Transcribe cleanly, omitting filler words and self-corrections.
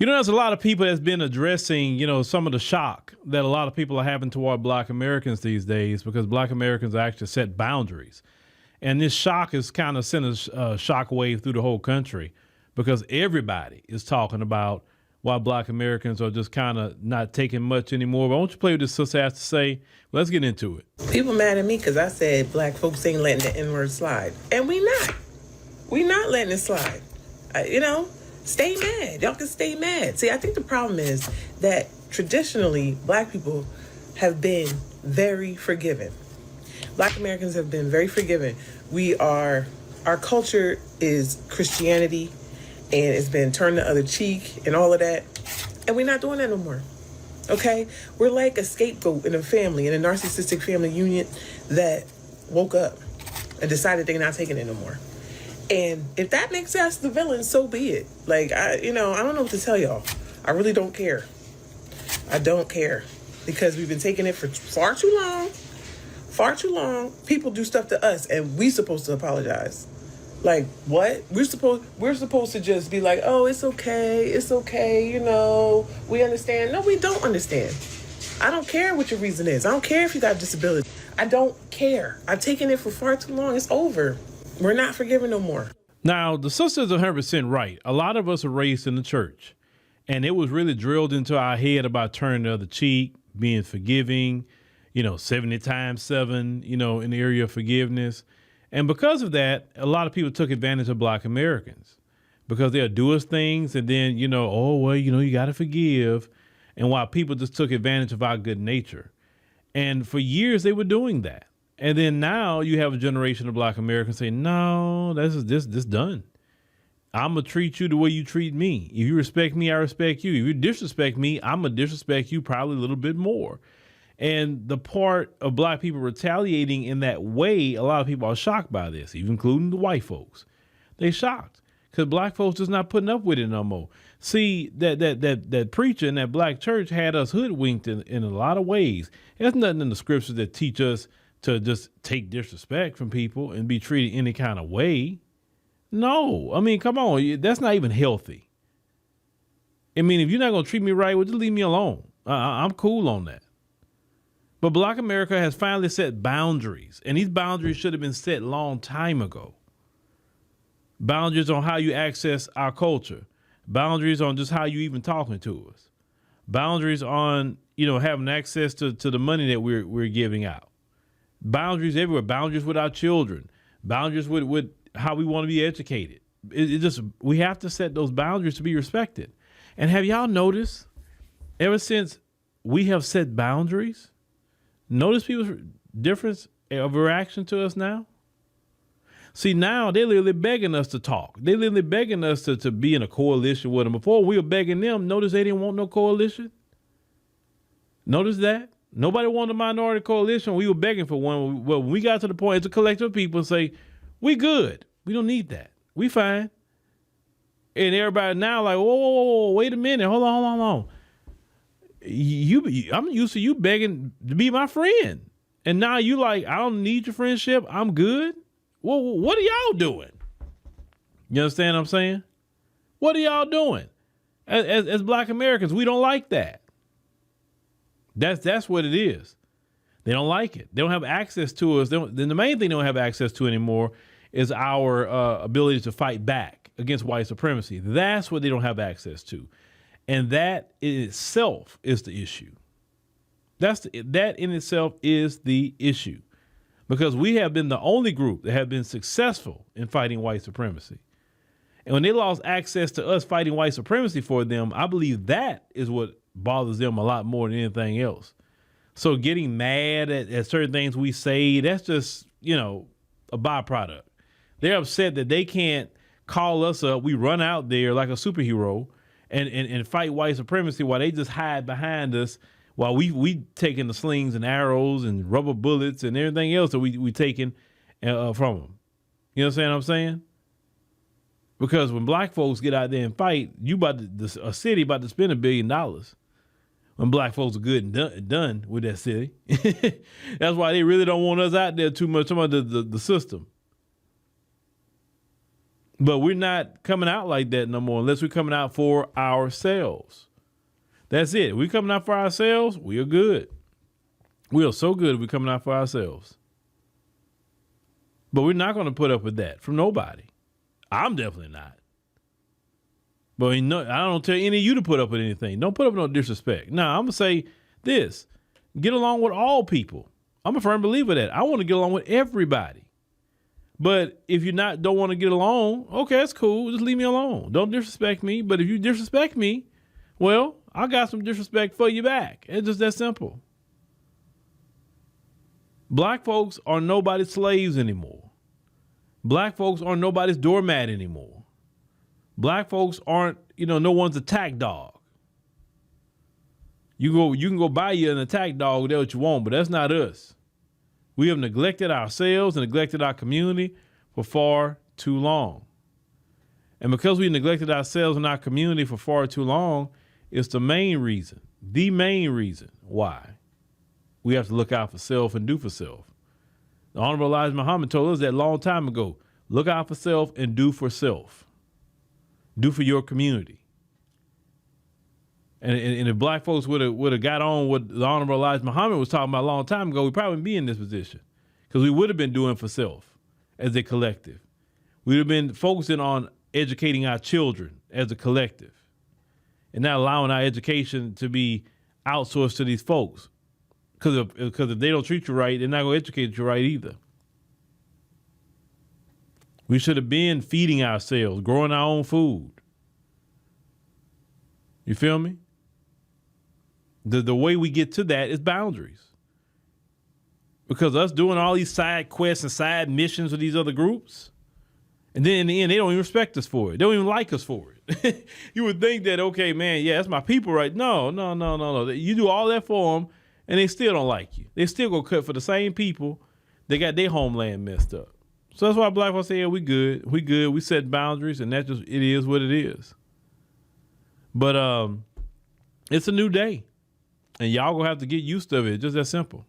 There's a lot of people that's been addressing, some of the shock that a lot of people are having toward Black Americans these days because Black Americans actually set boundaries. And this shock has kind of sent a shock wave through the whole country because everybody is talking about why Black Americans are just kind of not taking much anymore. But why don't you play what this sister has to say? Let's get into it. People mad at me because I said Black folks ain't letting the N-word slide. And we not. We not letting it slide. Stay mad. Y'all can stay mad. See, I think the problem is that traditionally Black people have been very forgiving. Black Americans have been very forgiving. Our culture is Christianity, and it's been turn the other cheek and all of that. And we're not doing that no more. Okay? We're like a scapegoat in a family, in a narcissistic family unit that woke up and decided they're not taking it no more. And if that makes us the villain, so be it. I don't know what to tell y'all. I really don't care. I don't care because we've been taking it for far too long. Far too long. People do stuff to us and we supposed to apologize. Like, what? We're supposed to just be like, oh, it's okay, we understand. No, we don't understand. I don't care what your reason is. I don't care if you got a disability. I don't care. I've taken it for far too long. It's over. We're not forgiving no more. Now, the sister's 100% right. A lot of us are raised in the church, and it was really drilled into our head about turning the other cheek, being forgiving, 70 times 7, in the area of forgiveness. And because of that, a lot of people took advantage of Black Americans because they'll do us things and then, you got to forgive. And while people just took advantage of our good nature. And for years they were doing that. And then now you have a generation of Black Americans say, no, this done. I'm going to treat you the way you treat me. If you respect me, I respect you. If you disrespect me, I'm going to disrespect you probably a little bit more. And the part of Black people retaliating in that way, a lot of people are shocked by this, even including the white folks. They shocked because Black folks just not putting up with it no more. See, that preacher in that Black church had us hoodwinked in a lot of ways. There's nothing in the scriptures that teach us to just take disrespect from people and be treated any kind of way. No, come on. That's not even healthy. If you're not going to treat me right, well, just leave me alone. I'm cool on that. But Black America has finally set boundaries, and these boundaries should have been set a long time ago. Boundaries on how you access our culture. Boundaries on just how you even talking to us. Boundaries on, having access to the money that we're giving out. Boundaries everywhere. Boundaries with our children. Boundaries with how we want to be educated. We have to set those boundaries to be respected. And have y'all noticed, ever since we have set boundaries, notice people's difference of reaction to us now? See, now they're literally begging us to talk. They're literally begging us to be in a coalition with them. Before we were begging them, notice they didn't want no coalition. Notice that? Nobody wanted a minority coalition. We were begging for one. Well, when we got to the point as a collective of people say, we good. We don't need that. We fine. And everybody now like, whoa, wait a minute. Hold on. I'm used to you begging to be my friend. And now you like, I don't need your friendship. I'm good. Well, what are y'all doing? You understand what I'm saying? What are y'all doing? As Black Americans, we don't like that. That's what it is. They don't like it. They don't have access to us. Then the main thing they don't have access to anymore is our ability to fight back against white supremacy. That's what they don't have access to. And that in itself is the issue. That in itself is the issue. Because we have been the only group that have been successful in fighting white supremacy. And when they lost access to us fighting white supremacy for them, I believe that is what bothers them a lot more than anything else. So getting mad at certain things we say, that's just, a byproduct. They're upset that they can't call us up. We run out there like a superhero and fight white supremacy while they just hide behind us while we taking the slings and arrows and rubber bullets and everything else that we taking from them. You understand what I'm saying? Because when Black folks get out there and fight, a city about to spend $1 billion. When Black folks are good and done with that city. That's why they really don't want us out there too much. Talking about the system. But we're not coming out like that no more unless we're coming out for ourselves. That's it. If we're coming out for ourselves, we are good. We are so good if we're coming out for ourselves. But we're not going to put up with that from nobody. I'm definitely not. But I don't tell any of you to put up with anything. Don't put up with no disrespect. Now, I'm going to say this. Get along with all people. I'm a firm believer of that. I want to get along with everybody. But if you don't want to get along, okay, that's cool. Just leave me alone. Don't disrespect me. But if you disrespect me, well, I got some disrespect for you back. It's just that simple. Black folks are nobody's slaves anymore. Black folks aren't nobody's doormat anymore. Black folks aren't, no one's attack dog. You can go buy you an attack dog, that's what you want, but that's not us. We have neglected ourselves and neglected our community for far too long. And because we neglected ourselves and our community for far too long, it's the main reason why we have to look out for self and do for self. The Honorable Elijah Muhammad told us that a long time ago. Look out for self and do for self. Do for your community. And if black folks would have got on what the Honorable Elijah Muhammad was talking about a long time ago, we'd probably be in this position. Because we would have been doing for self as a collective. We would have been focusing on educating our children as a collective. And not allowing our education to be outsourced to these folks. Because if they don't treat you right, they're not going to educate you right either. We should have been feeding ourselves, growing our own food. You feel me? The way we get to that is boundaries. Because us doing all these side quests and side missions with these other groups, and then in the end, they don't even respect us for it. They don't even like us for it. You would think that, okay, man, yeah, that's my people, right? No. You do all that for them, and they still don't like you. They still go cut for the same people that got their homeland messed up. So that's why black folks say, yeah, we good. We set boundaries, and it is what it is. But it's a new day, and y'all gonna have to get used to it. Just that simple.